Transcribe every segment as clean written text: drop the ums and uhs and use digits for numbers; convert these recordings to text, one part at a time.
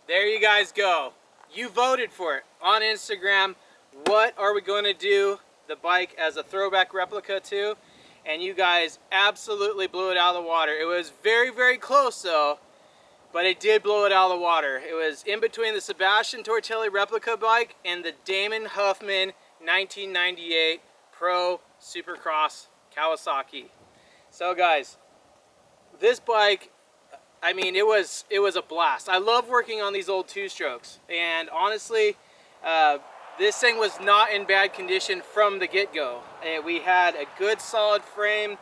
there you guys go. You voted for it on Instagram. What are we going to do the bike as a throwback replica to? And you guys absolutely blew it out of the water. It was very, very close though, but it did blow it out of the water. It was in between the Sebastian Tortelli replica bike and the Damon Huffman 1998 Pro Supercross Kawasaki. So guys, this bike, I mean, it was a blast. I love working on these old two-strokes, and honestly, this thing was not in bad condition from the get-go. We had a good solid frame,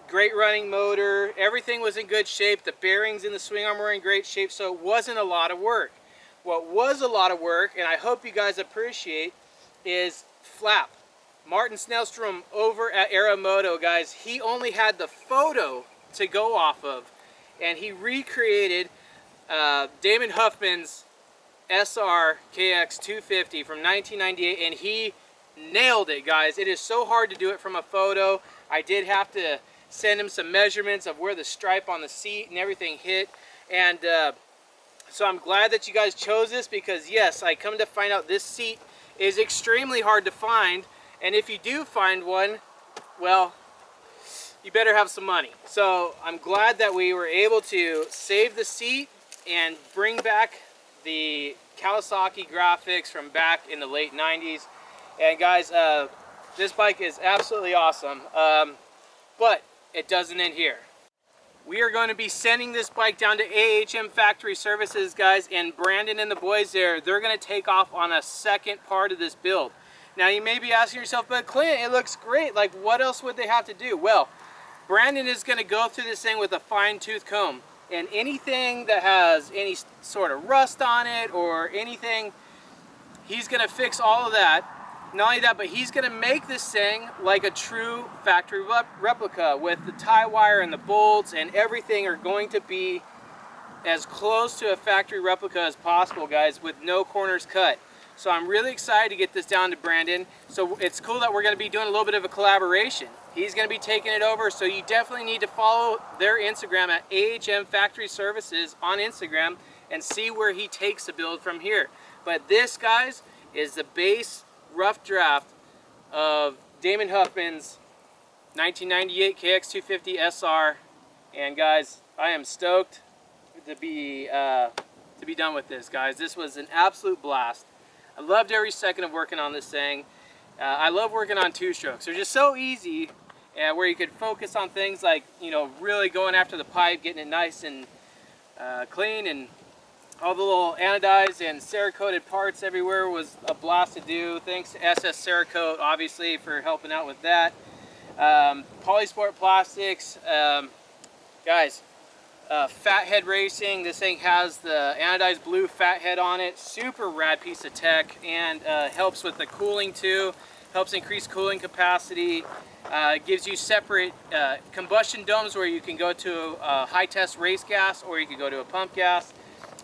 great running motor, everything was in good shape, the bearings in the swing arm were in great shape, so it wasn't a lot of work. What was a lot of work, and I hope you guys appreciate, is flap. Martin Snellstrom over at Aeromoto, guys, he only had the photo to go off of, and he recreated Damon Huffman's SR KX250 from 1998, and he nailed it, guys. It is so hard to do it from a photo. I did have to send him some measurements of where the stripe on the seat and everything hit, and so I'm glad that you guys chose this, because yes, I come to find out this seat is extremely hard to find, and if you do find one, well, you better have some money. So I'm glad that we were able to save the seat and bring back the Kawasaki graphics from back in the late 90s. And guys, this bike is absolutely awesome, but it doesn't end here. We are going to be sending this bike down to AHM Factory Services, guys, and Brandon and the boys there, they're going to take off on a second part of this build. Now you may be asking yourself, but Clint, it looks great, like what else would they have to do? Well, Brandon is going to go through this thing with a fine-tooth comb, and anything that has any sort of rust on it or anything, he's going to fix all of that. Not only that, but he's going to make this thing like a true factory replica, with the tie wire and the bolts and everything are going to be as close to a factory replica as possible, guys, with no corners cut. So I'm really excited to get this down to Brandon. So it's cool that we're going to be doing a little bit of a collaboration. He's going to be taking it over, so you definitely need to follow their Instagram at AHM Factory Services on Instagram and see where he takes the build from here. But this, guys, is the base rough draft of Damon Huffman's 1998 KX250 SR. And guys, I am stoked to be done with this, guys. This was an absolute blast. I loved every second of working on this thing. I love working on two-strokes. They're just so easy, where you could focus on things like, you know, really going after the pipe, getting it nice and clean, and all the little anodized and Cerakoted parts everywhere was a blast to do. Thanks to SS Cerakote, obviously, for helping out with that. Polysport Plastics, guys, Fathead Racing. This thing has the anodized blue Fathead on it. Super rad piece of tech, and helps with the cooling too. Helps increase cooling capacity. Gives you separate combustion domes where you can go to a high test race gas, or you can go to a pump gas.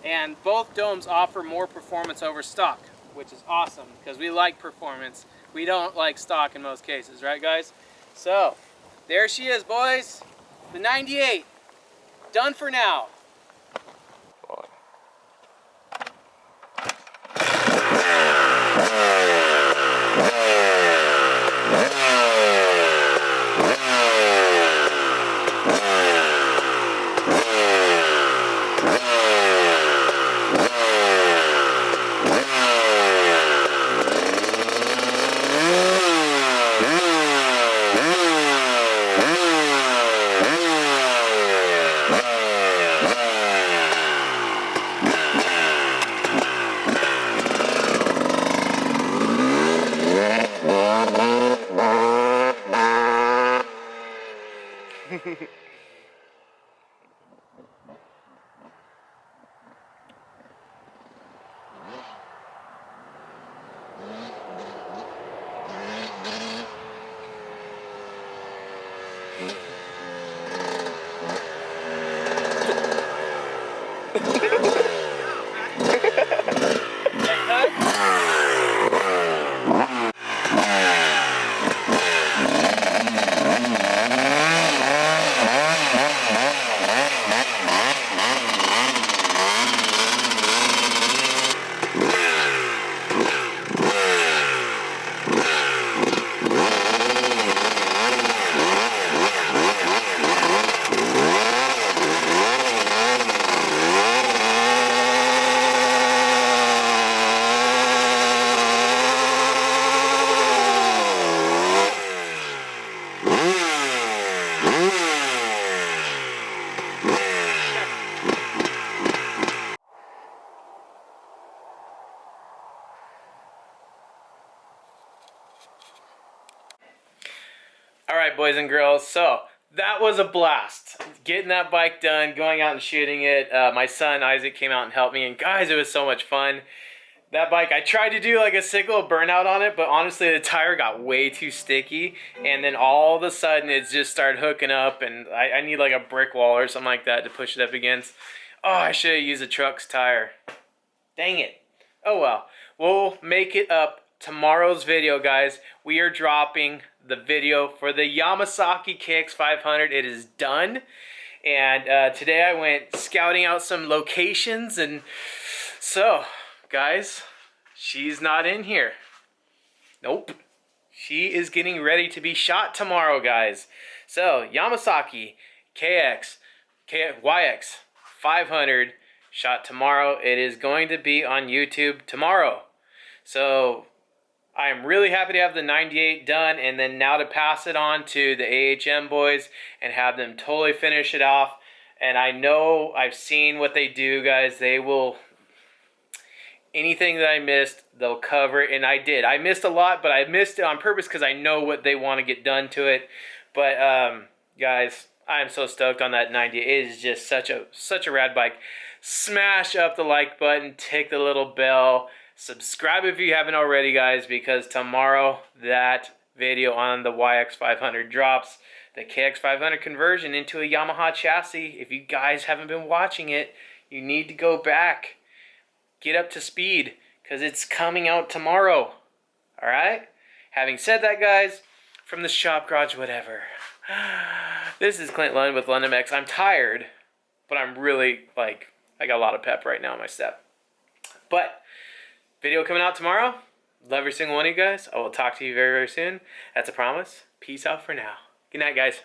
And both domes offer more performance over stock, which is awesome, because we like performance. We don't like stock in most cases, right guys? So, there she is, boys. The 98. Done for now. boys and girls. So that was a blast. Getting that bike done, going out and shooting it. My son Isaac came out and helped me, and guys, it was so much fun. That bike, I tried to do like a sick little burnout on it, but honestly the tire got way too sticky, and then all of a sudden it just started hooking up, and I need like a brick wall or something like that to push it up against. Oh, I should have used a truck's tire. Dang it. Oh well. We'll make it up tomorrow's video, guys. We are dropping the video for the Yamasaki KX500. It is done. And today I went scouting out some locations, and so, guys, she's not in here. Nope. She is getting ready to be shot tomorrow, guys. So, Yamasaki YX 500 shot tomorrow. It is going to be on YouTube tomorrow. So I am really happy to have the 98 done, and then now to pass it on to the AHM boys and have them totally finish it off. And I know I've seen what they do, guys. They will, anything that I missed, they'll cover it, and I did. I missed a lot, but I missed it on purpose because I know what they want to get done to it. But guys, I'm so stoked on that 98. It is just such a rad bike. Smash up the like button, tick the little bell, subscribe if you haven't already, guys, because tomorrow that video on the YX500 drops. The KX500 conversion into a Yamaha chassis. If you guys haven't been watching it, you need to go back. Get up to speed, because it's coming out tomorrow. Alright? Having said that, guys, from the shop garage, whatever. This is Clint Lund with Lund MX. I'm tired, but I'm really, like, I got a lot of pep right now in my step. But, video coming out tomorrow. Love every single one of you guys. I will talk to you very, very soon. That's a promise. Peace out for now. Good night, guys.